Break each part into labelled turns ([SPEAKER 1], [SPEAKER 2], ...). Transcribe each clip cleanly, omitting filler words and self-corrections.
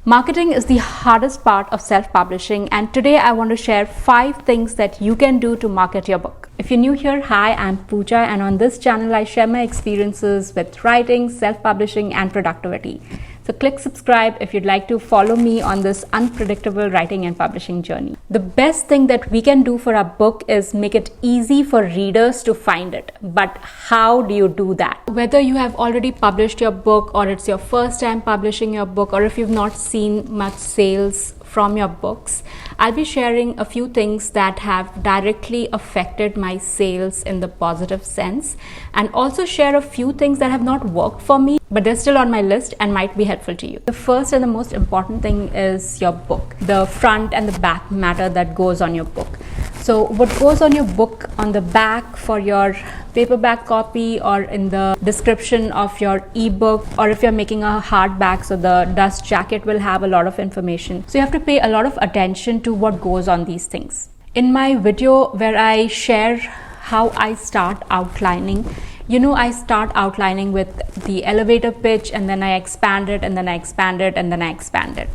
[SPEAKER 1] Marketing is the hardest part of self-publishing, and today I want to share 5 things that you can do to market your book. If you're new here, hi, I'm Pooja, and on this channel I share my experiences with writing, self-publishing and productivity. So click subscribe if you'd like to follow me on this unpredictable writing and publishing journey. The best thing that we can do for our book is make it easy for readers to find it. But how do you do that? Whether you have already published your book or it's your first time publishing your book, or if you've not seen much sales from your books, I'll be sharing a few things that have directly affected my sales in the positive sense, and also share a few things that have not worked for me but they're still on my list and might be helpful to you. The first and the most important thing is your book, the front and the back matter that goes on your book. So what goes on your book on the back for your paperback copy, or in the description of your ebook, or if you're making a hardback, so the dust jacket will have a lot of information. So you have to pay a lot of attention to what goes on these things. In my video where I share how I start outlining, I start outlining with the elevator pitch, and then I expand it, and then I expand it, and then I expand it.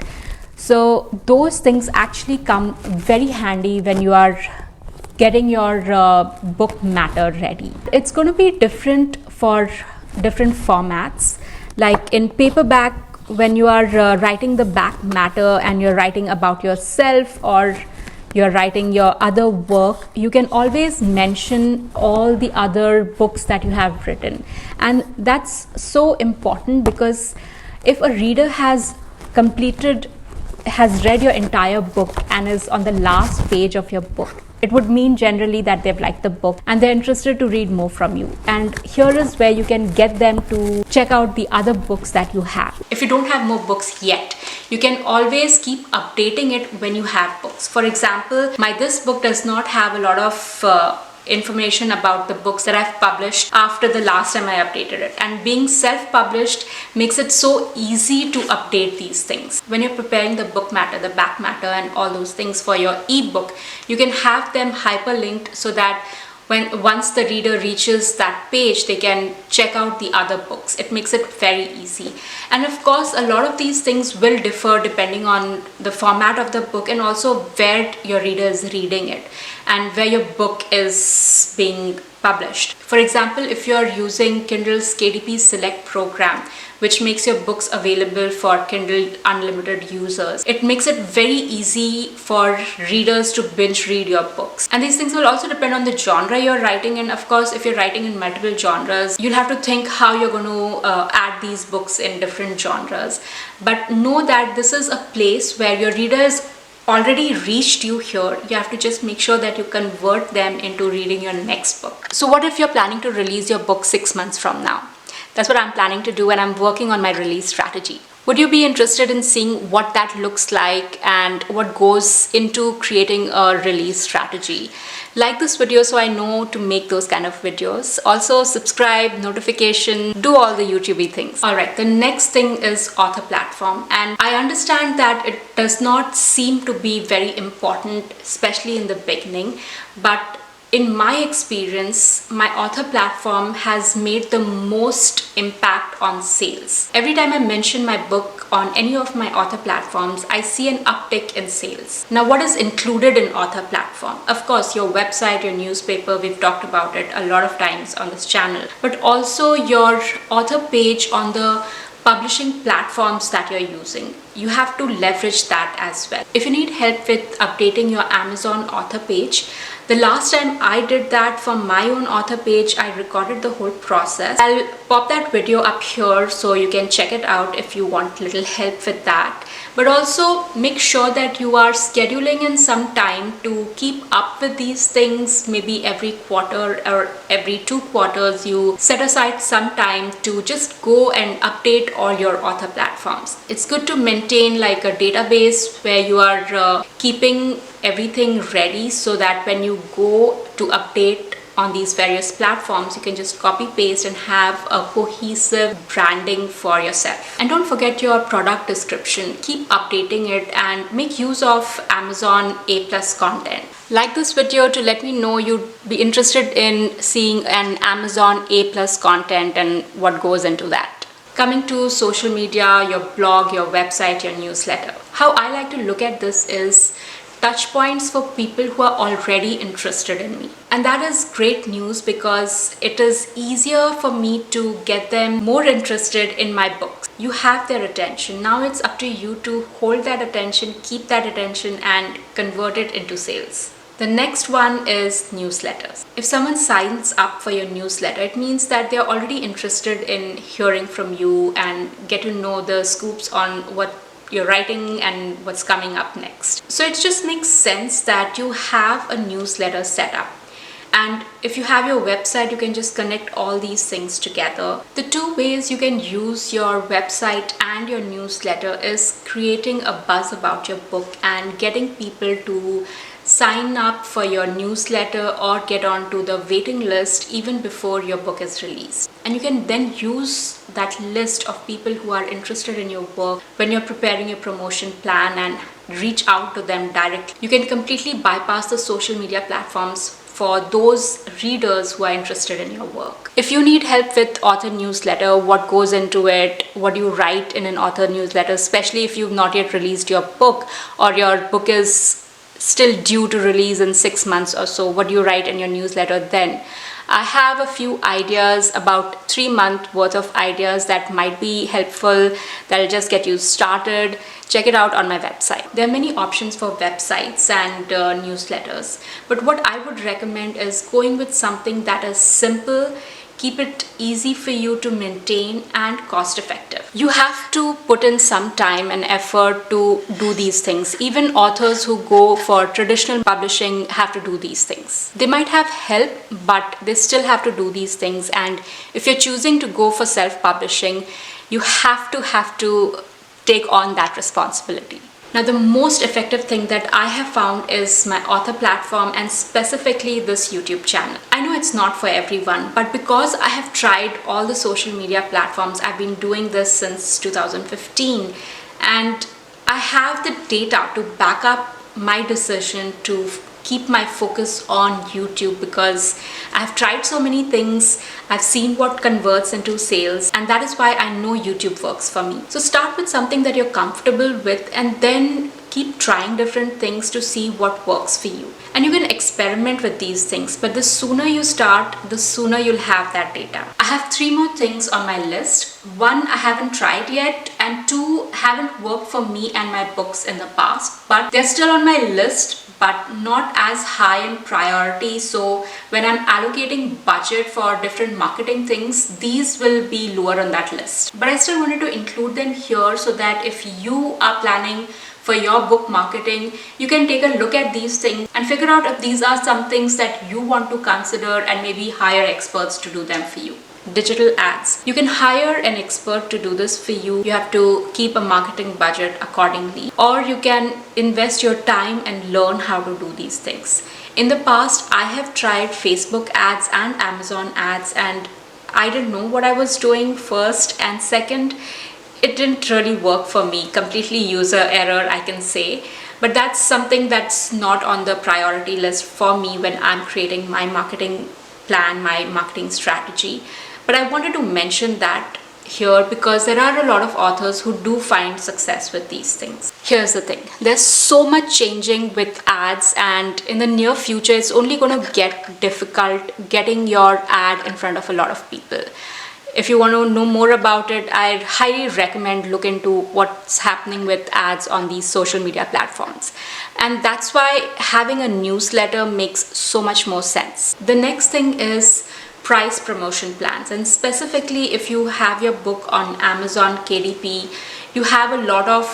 [SPEAKER 1] So those things actually come very handy when you are getting your book matter ready. It's going to be different for different formats. Like in paperback, when you are writing the back matter and you're writing about yourself, or you're writing your other work, you can always mention all the other books that you have written. And that's so important, because if a reader has read your entire book and is on the last page of your book, it would mean generally that they've liked the book and they're interested to read more from you. And here is where you can get them to check out the other books that you have. If you don't have more books yet, you can always keep updating it when you have books. For example, this book does not have a lot of information about the books that I've published after the last time I updated it. And being self-published makes it so easy to update these things. When you're preparing the book matter, the back matter, and all those things for your ebook, you can have them hyperlinked so that once the reader reaches that page, they can check out the other books. It makes it very easy. And of course, a lot of these things will differ depending on the format of the book, and also where your reader is reading it and where your book is being published. For example, if you're using Kindle's KDP Select program, which makes your books available for Kindle Unlimited users, it makes it very easy for readers to binge read your books. And these things will also depend on the genre you're writing in. Of course, if you're writing in multiple genres, you'll have to think how you're going to add these books in different genres. But know that this is a place where your readers already reached you here. You have to just make sure that you convert them into reading your next book. So what if you're planning to release your book 6 months from now? That's what I'm planning to do, and I'm working on my release strategy. Would you be interested in seeing what that looks like and what goes into creating a release strategy? Like this video so I know to make those kind of videos. Also subscribe, notification, do all the YouTubey things. Alright, the next thing is author platform. And I understand that it does not seem to be very important, especially in the beginning, but in my experience, my author platform has made the most impact on sales. Every time I mention my book on any of my author platforms, I see an uptick in sales. Now, what is included in author platform? Of course, your website, your newspaper, we've talked about it a lot of times on this channel, but also your author page on the publishing platforms that you're using. You have to leverage that as well. If you need help with updating your Amazon author page, the last time I did that for my own author page, I recorded the whole process. I'll pop that video up here so you can check it out if you want little help with that. But also make sure that you are scheduling in some time to keep up with these things. Maybe every quarter or every 2 quarters, you set aside some time to just go and update all your author platforms. It's good to maintain like a database where you are keeping everything ready, so that when you go to update on these various platforms, you can just copy paste and have a cohesive branding for yourself. And don't forget your product description. Keep updating it and make use of Amazon A+ content. Like this video to let me know you'd be interested in seeing an Amazon A+ content and what goes into that. Coming to social media, your blog, your website, your newsletter. How I like to look at this is touch points for people who are already interested in me. And that is great news because it is easier for me to get them more interested in my books. You have their attention. Now it's up to you to hold that attention, keep that attention, and convert it into sales. The next one is newsletters. If someone signs up for your newsletter, it means that they're already interested in hearing from you and get to know the scoops on what you're writing and what's coming up next. So it just makes sense that you have a newsletter set up. And if you have your website, you can just connect all these things together. The two ways you can use your website and your newsletter is creating a buzz about your book and getting people to sign up for your newsletter or get onto the waiting list even before your book is released. And you can then use that list of people who are interested in your work when you're preparing your promotion plan and reach out to them directly. You can completely bypass the social media platforms for those readers who are interested in your work. If you need help with author newsletter, what goes into it, what you write in an author newsletter, especially if you've not yet released your book or your book is still due to release in 6 months or so, what do you write in your newsletter then? I have a few ideas, about 3 months worth of ideas that might be helpful, that'll just get you started. Check it out on my website. There are many options for websites and newsletters, but what I would recommend is going with something that is simple, keep it easy for you to maintain, and cost effective. You have to put in some time and effort to do these things. Even authors who go for traditional publishing have to do these things. They might have help, but they still have to do these things. And if you're choosing to go for self-publishing, you have to take on that responsibility. Now, the most effective thing that I have found is my author platform, and specifically this YouTube channel. I know it's not for everyone, but because I have tried all the social media platforms, I've been doing this since 2015, and I have the data to back up my decision to keep my focus on YouTube, because I've tried so many things, I've seen what converts into sales, and that is why I know YouTube works for me. So start with something that you're comfortable with and then keep trying different things to see what works for you. And you can experiment with these things, but the sooner you start, the sooner you'll have that data. I have 3 more things on my list. 1, I haven't tried yet, and 2, haven't worked for me and my books in the past, but they're still on my list, but not as high in priority. So when I'm allocating budget for different marketing things, these will be lower on that list. But I still wanted to include them here so that if you are planning for your book marketing, you can take a look at these things and figure out if these are some things that you want to consider and maybe hire experts to do them for you. Digital ads. You can hire an expert to do this for you. You have to keep a marketing budget accordingly, or you can invest your time and learn how to do these things. In the past, I have tried Facebook ads and Amazon ads, and I didn't know what I was doing, first, and second, it didn't really work for me. Completely user error, I can say. But that's something that's not on the priority list for me when I'm creating my marketing plan, my marketing strategy. But I wanted to mention that here because there are a lot of authors who do find success with these things. Here's the thing, there's so much changing with ads, and in the near future it's only going to get difficult getting your ad in front of a lot of people. If you want to know more about it, I highly recommend look into what's happening with ads on these social media platforms. And that's why having a newsletter makes so much more sense. The next thing is price promotion plans, and specifically if you have your book on Amazon KDP, you have a lot of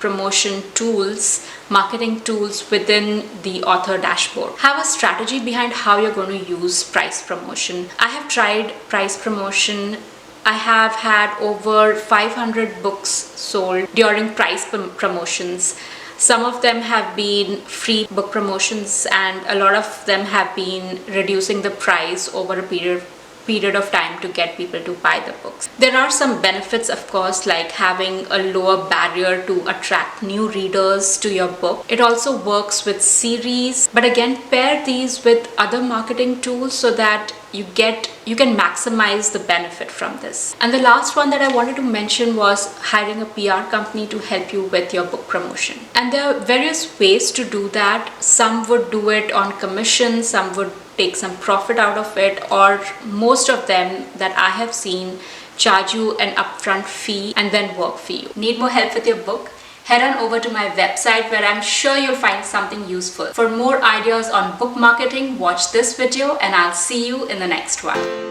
[SPEAKER 1] promotion tools, marketing tools within the author dashboard. Have a strategy behind how you're going to use price promotion. I have tried price promotion. I have had over 500 books sold during price promotions. Some of them have been free book promotions, and a lot of them have been reducing the price over a period period of time to get people to buy the books. There are some benefits, of course, like having a lower barrier to attract new readers to your book. It also works with series, but again, pair these with other marketing tools so that you can maximize the benefit from this. And the last one that I wanted to mention was hiring a PR company to help you with your book promotion. And there are various ways to do that. Some would do it on commission, some would take some profit out of it, or most of them that I have seen charge you an upfront fee and then work for you. Need more help with your book? Head on over to my website where I'm sure you'll find something useful. For more ideas on book marketing, watch this video and I'll see you in the next one.